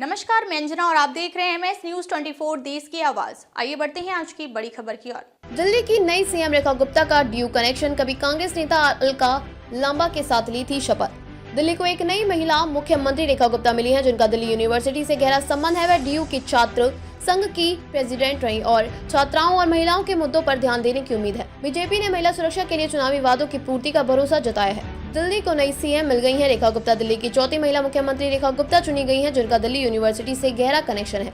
नमस्कार, मैं अंजना और आप देख रहे हैं एमएस न्यूज 24 देश की आवाज। आइए बढ़ते हैं आज की बड़ी खबर की ओर। दिल्ली की नई सीएम रेखा गुप्ता का ड्यू कनेक्शन। कभी कांग्रेस नेता अलका लांबा के साथ ली थी शपथ। दिल्ली को एक नई महिला मुख्यमंत्री रेखा गुप्ता मिली है, जिनका दिल्ली यूनिवर्सिटी से गहरा संबंध है। वह ड्यू की छात्र संघ की प्रेसिडेंट रही और छात्राओं और महिलाओं के मुद्दों पर ध्यान देने की उम्मीद है। बीजेपी ने महिला सुरक्षा के लिए चुनावी वादों की पूर्ति का भरोसा जताया है। दिल्ली को नई सीएम मिल गई है रेखा गुप्ता। दिल्ली की चौथी महिला मुख्यमंत्री रेखा गुप्ता चुनी गई हैं, जिनका दिल्ली यूनिवर्सिटी से गहरा कनेक्शन है।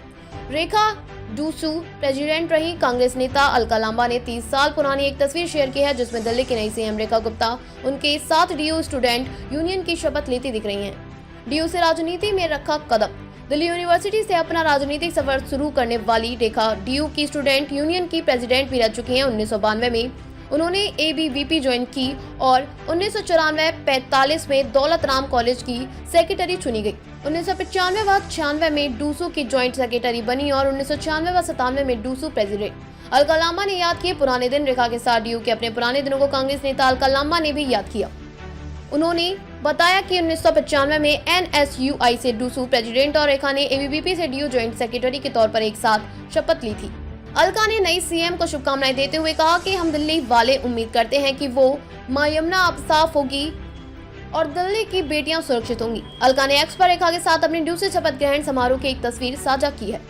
रेखा डूसू प्रेसिडेंट रही। कांग्रेस नेता अलका लांबा ने 30 साल पुरानी एक तस्वीर शेयर की है, जिसमें दिल्ली की नई सीएम रेखा गुप्ता उनके साथ डीयू स्टूडेंट यूनियन की शपथ लेती दिख रही हैं। डीयू से राजनीति में रखा कदम। दिल्ली यूनिवर्सिटी से अपना राजनीतिक सफर शुरू करने वाली रेखा डीयू की स्टूडेंट यूनियन की प्रेसिडेंट भी रह चुकी हैं। 1992 में उन्होंने एबीवीपी ज्वाइन की और 1994-45 में दौलत राम कॉलेज की सेक्रेटरी चुनी गई। 1995-96 में डूसू की ज्वाइंट सेक्रेटरी बनी और 1996-97 में डूसू प्रेसिडेंट। अलका लांबा ने याद किए पुराने दिन। रेखा के साथ डीयू के अपने पुराने दिनों को कांग्रेस नेता अलका लांबा ने भी याद किया। उन्होंने बताया कि 1995 में एनएसयूआई से डूसू प्रेसिडेंट और रेखा ने एबीवीपी से डीयू ज्वाइंट सेक्रेटरी के तौर पर एक साथ शपथ ली थी। अलका ने नई सीएम को शुभकामनाएं देते हुए कहा कि हम दिल्ली वाले उम्मीद करते हैं कि वो मां यमुना अब साफ होगी और दिल्ली की बेटियां सुरक्षित होंगी। अलका ने एक्स पर रेखा के साथ अपने डीयू से शपथ ग्रहण समारोह की एक तस्वीर साझा की है।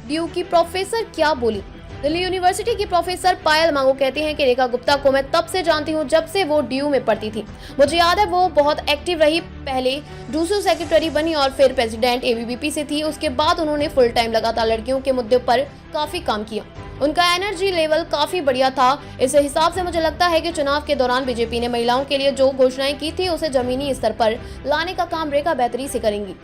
डीयू की प्रोफेसर क्या बोली। दिल्ली यूनिवर्सिटी की प्रोफेसर पायल मांगो कहती हैं कि रेखा गुप्ता को मैं तब से जानती हूं जब से वो डीयू में पढ़ती थी। मुझे याद है वो बहुत एक्टिव रही। पहले डूसू सेक्रेटरी बनी और फिर प्रेसिडेंट एबीवीपी से थी। उसके बाद उन्होंने फुल टाइम लगातार लड़कियों के मुद्दे पर काफी काम किया। उनका एनर्जी लेवल काफी बढ़िया था। इस हिसाब से मुझे लगता है कि चुनाव के दौरान बीजेपी ने महिलाओं के लिए जो घोषणाएं की थी उसे जमीनी स्तर पर लाने का काम रेखा बेहतरी से करेंगी।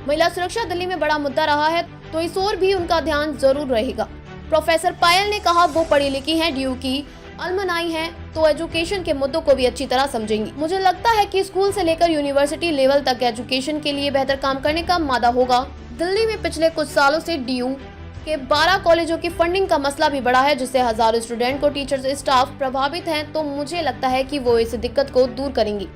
महिला सुरक्षा दिल्ली में बड़ा मुद्दा रहा है, तो इस ओर भी उनका ध्यान जरूर रहेगा। प्रोफेसर पायल ने कहा वो पढ़ी लिखी हैं, डीयू की अलमनाई हैं, तो एजुकेशन के मुद्दों को भी अच्छी तरह समझेंगी। मुझे लगता है कि स्कूल से लेकर यूनिवर्सिटी लेवल तक एजुकेशन के लिए बेहतर काम करने का मादा होगा। दिल्ली में पिछले कुछ सालों से डीयू के 12 कॉलेजों की फंडिंग का मसला भी बढ़ा है, जिससे हजारों स्टूडेंट को टीचर्स स्टाफ प्रभावित हैं, तो मुझे लगता है कि वो इस दिक्कत को दूर करेंगी।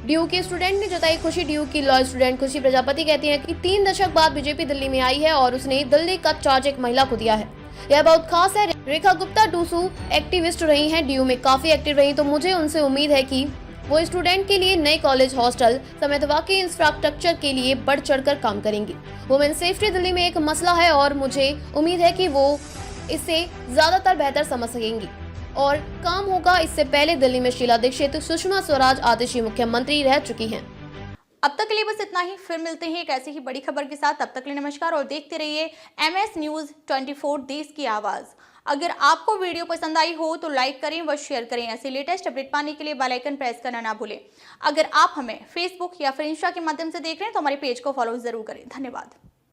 डीयू के स्टूडेंट ने जताई खुशी। डीयू की लॉ स्टूडेंट खुशी प्रजापति कहती हैं कि 3 दशक बाद बीजेपी दिल्ली में आई है और उसने दिल्ली का चार्ज एक महिला को दिया है। यह बहुत खास है। रेखा गुप्ता डूसू एक्टिविस्ट रही हैं, डीयू में काफी एक्टिव रही, तो मुझे उनसे उम्मीद है कि वो स्टूडेंट के लिए नए कॉलेज हॉस्टल समेत वाकई इंफ्रास्ट्रक्चर के लिए बढ़ चढ़कर काम करेंगी। वुमेन सेफ्टी दिल्ली में एक मसला है और मुझे उम्मीद है कि वो इससे ज्यादातर बेहतर समझ सकेंगी और काम होगा। इससे पहले दिल्ली में शीला दीक्षित, सुषमा स्वराज आदर्शी मुख्यमंत्री रह चुकी हैं। अब तक के लिए बस इतना ही। फिर मिलते हैं एक ऐसी ही बड़ी खबर के साथ। तब तक के लिए नमस्कार और देखते रहिए एमएस न्यूज 24 देश की आवाज। अगर आपको वीडियो पसंद आई हो तो लाइक करें व शेयर करें। ऐसे लेटेस्ट अपडेट पाने के लिए बेल आइकन प्रेस करना ना भूलें। अगर आप हमें फेसबुक या फिर इंस्टा के माध्यम से देख रहे हैं तो हमारे पेज को फॉलो जरूर करें। धन्यवाद।